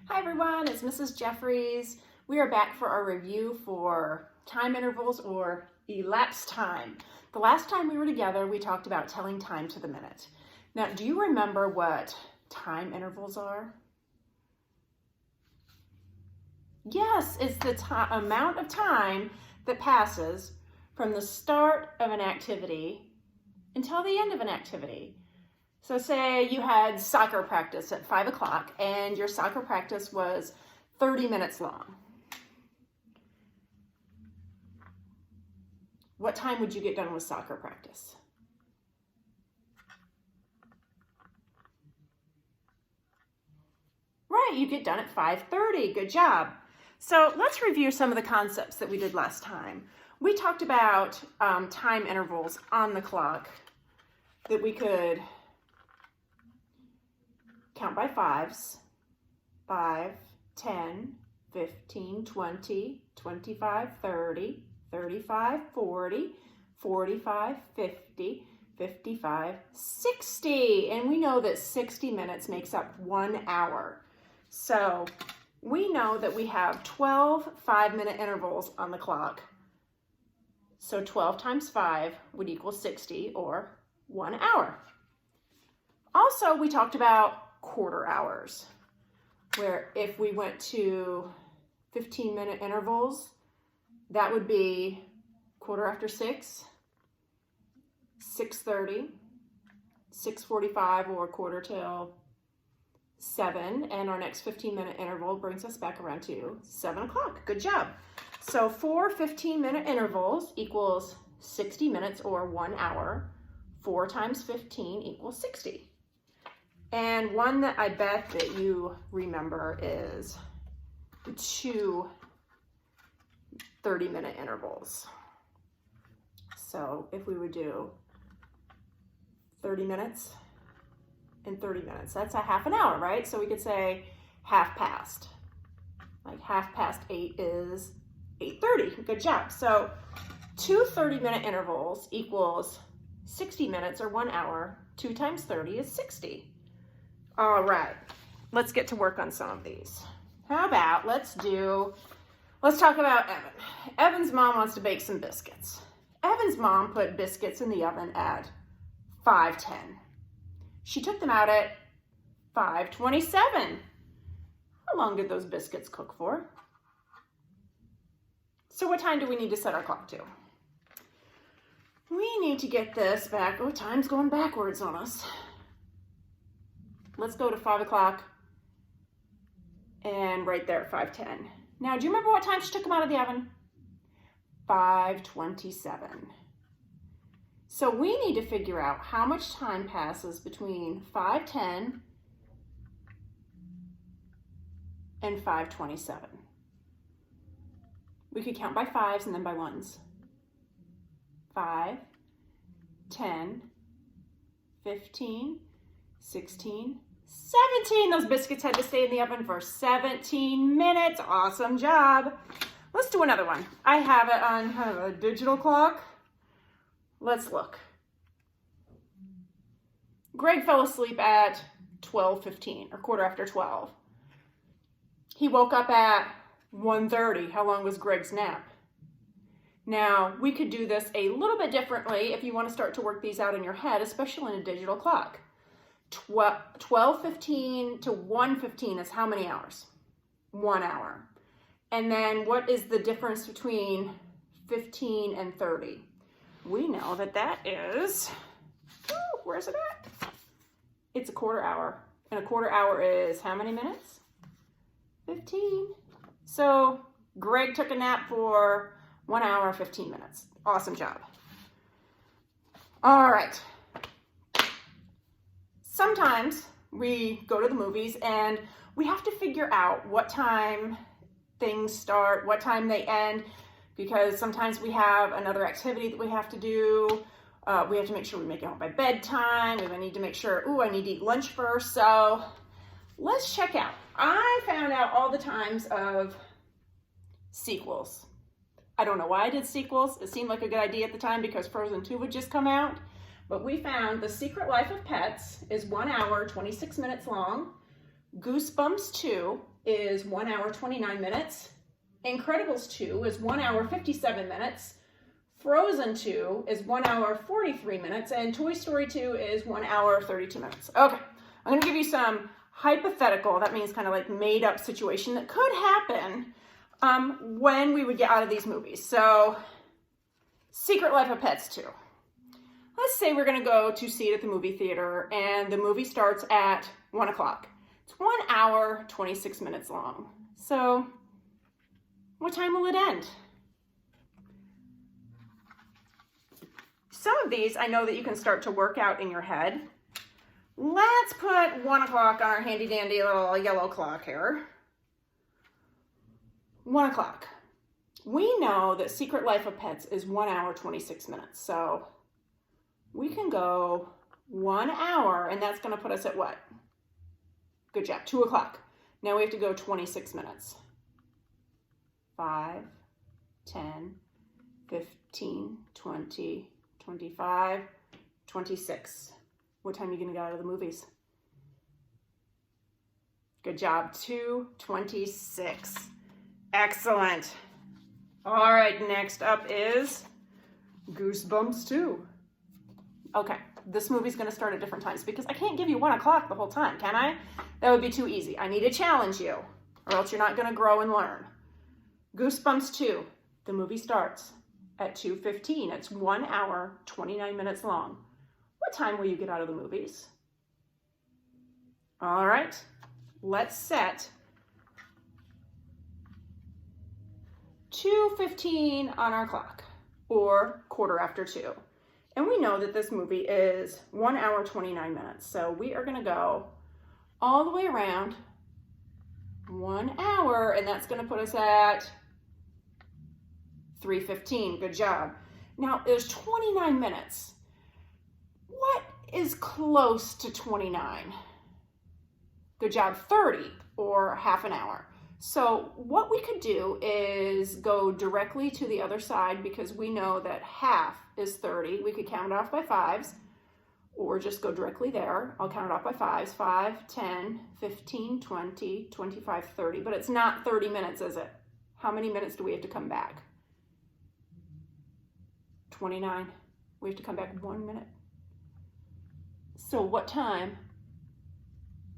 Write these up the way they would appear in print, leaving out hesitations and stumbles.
Hi everyone, it's Mrs. Jeffries. We are back for our review for time intervals or elapsed time. The last time we were together, we talked about telling time to the minute. Now, do you remember what time intervals are? Yes, it's the amount of time that passes from the start of an activity until the end of an activity. So say you had soccer practice at 5 o'clock and your soccer practice was 30 minutes long. What time would you get done with soccer practice? Right, you get done at 5:30. Good job. So let's review some of the concepts that we did last time. We talked about time intervals on the clock that we could count by fives, 5, 10, 15, 20, 25, 30, 35, 40, 45, 50, 55, 60. And we know that 60 minutes makes up 1 hour. So we know that we have 12 5-minute intervals on the clock. So 12 times 5 would equal 60 or 1 hour. Also, we talked about quarter hours, where if we went to 15-minute intervals, that would be 6:15, 6:30, 6:45, or 6:45, and our next 15-minute interval brings us back around to 7 o'clock. Good job. So 4 15-minute intervals equals 60 minutes or 1 hour. 4 times 15 equals 60. And one that I bet that you remember is 2 30-minute intervals. So if we would do 30 minutes and 30 minutes, that's a half an hour, right? So we could say half past. Like 8:30 is 8:30. Good job. So 2 30-minute intervals equals 60 minutes or 1 hour. 2 times 30 is 60. All right, let's get to work on some of these. How about let's talk about Evan. Evan's mom wants to bake some biscuits. Evan's mom put biscuits in the oven at 5:10. She took them out at 5:27. How long did those biscuits cook for? So what time do we need to set our clock to? We need to get this back. Oh, time's going backwards on us. Let's go to 5 o'clock and right there at 5:10. Now, do you remember what time she took them out of the oven? 5:27. So we need to figure out how much time passes between 5:10 and 5:27. We could count by fives and then by ones. 5, 10, 15, 16, 17. Those biscuits had to stay in the oven for 17 minutes. Awesome job. Let's do another one. I have it on a digital clock. Let's look. Greg fell asleep at 12:15 or 12:15. He woke up at 1:30. How long was Greg's nap? Now, we could do this a little bit differently if you want to start to work these out in your head, especially in a digital clock. 12:15 to 1:15 is how many hours? 1 hour. And then what is the difference between 15 and 30? We know that that is, where's it at? It's a quarter hour. And a quarter hour is how many minutes? 15. So Greg took a nap for 1 hour, 15 minutes. Awesome job. All right. Sometimes we go to the movies and we have to figure out what time things start, what time they end, because sometimes we have another activity that we have to do. We have to make sure we make it home by bedtime. We need to make sure, I need to eat lunch first. So let's check out. I found out all the times of sequels. I don't know why I did sequels. It seemed like a good idea at the time because Frozen 2 would just come out. But we found The Secret Life of Pets is 1 hour, 26 minutes long. Goosebumps 2 is 1 hour, 29 minutes. Incredibles 2 is 1 hour, 57 minutes. Frozen 2 is 1 hour, 43 minutes. And Toy Story 2 is 1 hour, 32 minutes. Okay, I'm going to give you some hypothetical, that means kind of like made up situation that could happen when we would get out of these movies. So, Secret Life of Pets 2. Let's say we're going to go to see it at the movie theater and the movie starts at 1 o'clock. It's 1 hour, 26 minutes long. So, what time will it end? Some of these, I know that you can start to work out in your head. Let's put 1 o'clock on our handy dandy little yellow clock here. 1 o'clock. We know that Secret Life of Pets is 1 hour, 26 minutes. So we can go 1 hour, and that's going to put us at what? Good job, 2 o'clock. Now we have to go 26 minutes. 5, 10, 15, 20, 25, 26. What time are you going to get out of the movies? Good job, 2:26. Excellent. All right, next up is Goosebumps 2. Okay, this movie's going to start at different times because I can't give you 1 o'clock the whole time, can I? That would be too easy. I need to challenge you, or else you're not going to grow and learn. Goosebumps 2, the movie starts at 2:15. It's 1 hour, 29 minutes long. What time will you get out of the movies? All right, let's set 2:15 on our clock, or 2:15. And we know that this movie is 1 hour, 29 minutes. So we are going to go all the way around 1 hour, and that's going to put us at 3:15. Good job. Now, there's 29 minutes. What is close to 29? Good job, 30 or half an hour. So what we could do is go directly to the other side because we know that half is 30. We could count it off by fives or just go directly there. I'll count it off by fives. 5, 10, 15, 20, 25, 30. But it's not 30 minutes, is it? How many minutes do we have to come back? 29. We have to come back 1 minute. So what time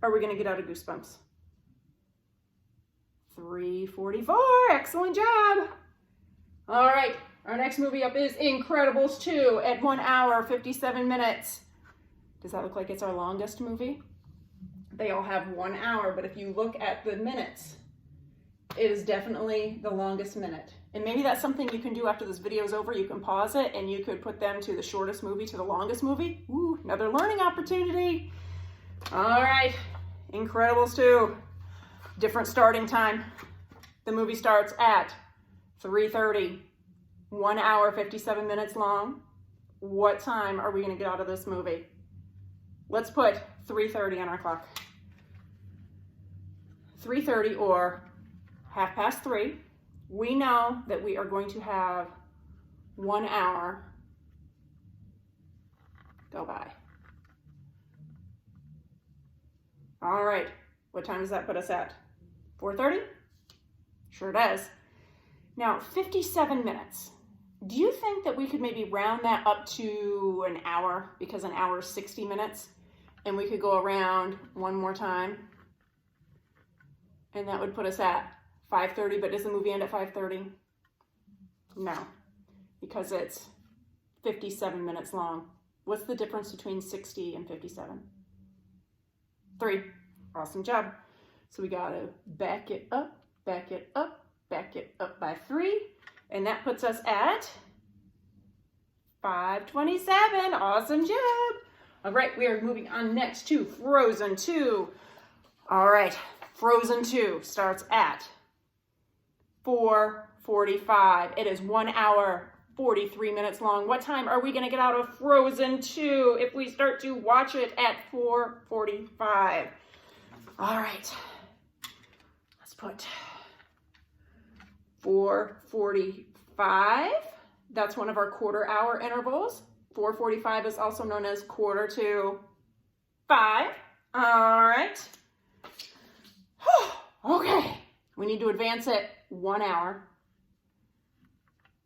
are we going to get out of Goosebumps? 3:44. Excellent job. All right, our next movie up is Incredibles 2 at 1 hour, 57 minutes. Does that look like it's our longest movie? They all have 1 hour, but if you look at the minutes, it is definitely the longest minute. And maybe that's something you can do after this video is over. You can pause it and you could put them to the shortest movie to the longest movie. Ooh, another learning opportunity. All right, Incredibles 2. Different starting time. The movie starts at 3:30. 1 hour, 57 minutes long. What time are we going to get out of this movie? Let's put 3:30 on our clock. 3:30 or 3:30. We know that we are going to have 1 hour go by. All right, what time does that put us at? 4:30? Sure does. Now, 57 minutes. Do you think that we could maybe round that up to an hour? Because an hour is 60 minutes. And we could go around one more time. And that would put us at 5:30. But does the movie end at 5:30? No. Because it's 57 minutes long. What's the difference between 60 and 57? 3. Awesome job. So we got to back it up, back it up, back it up by 3. And that puts us at 5:27. Awesome job. All right, we are moving on next to Frozen 2. All right, Frozen 2 starts at 4:45. It is 1 hour, 43 minutes long. What time are we going to get out of Frozen 2 if we start to watch it at 4:45? All right. Let's put 4:45. That's one of our quarter-hour intervals. 4:45 is also known as 4:45. All right. We need to advance it 1 hour.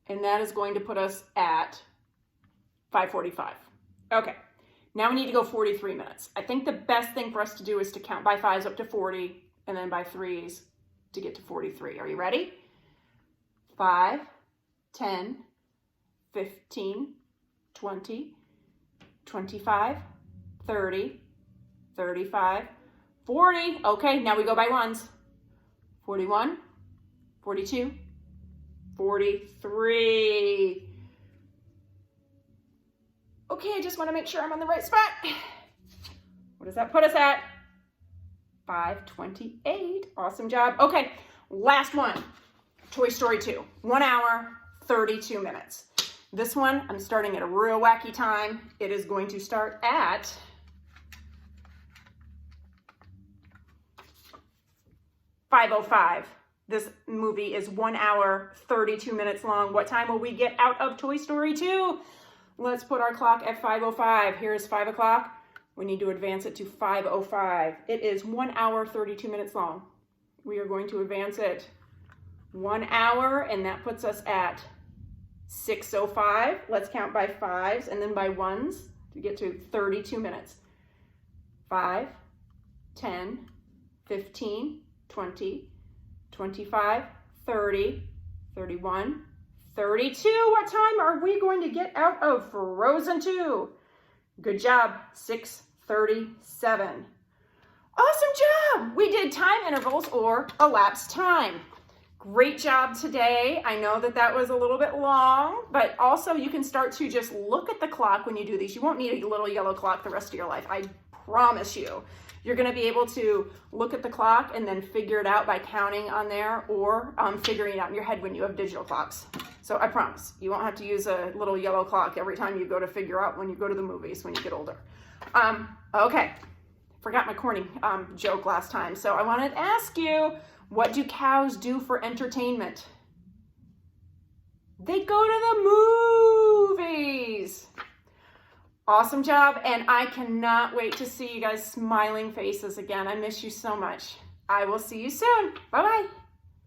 And that is going to put us at 5:45. Okay, now we need to go 43 minutes. I think the best thing for us to do is to count by 5s up to 40 and then by 3s to get to 43. Are you ready? 5, 10, 15, 20, 25, 30, 35, 40. Okay, now we go by 1s. 41, 42, 43. Okay, I just want to make sure I'm on the right spot. What does that put us at? 5:28. Awesome job. Okay, last one. Toy Story 2. 1 hour, 32 minutes. This one, I'm starting at a real wacky time. It is going to start at 5:05. This movie is 1 hour, 32 minutes long. What time will we get out of Toy Story 2? Let's put our clock at 5:05. Here's 5 o'clock. We need to advance it to 5:05. It is 1 hour, 32 minutes long. We are going to advance it 1 hour, and that puts us at 6:05. Let's count by 5s and then by 1s to get to 32 minutes. 5, 10, 15, 20, 25, 30, 31, 32. What time are we going to get out of Frozen 2? Good job. 6:37. Awesome job. We did time intervals or elapsed time. Great job today. I know that that was a little bit long, but also you can start to just look at the clock when you do these. You won't need a little yellow clock the rest of your life. I promise you. You're going to be able to look at the clock and then figure it out by counting on there or figuring it out in your head when you have digital clocks. So I promise you won't have to use a little yellow clock every time you go to figure out when you go to the movies when you get older. Okay, forgot my corny joke last time. So I wanted to ask you, what do cows do for entertainment? They go to the movies. Awesome job, and I cannot wait to see you guys smiling faces again. I miss you so much. I will see you soon. Bye-bye.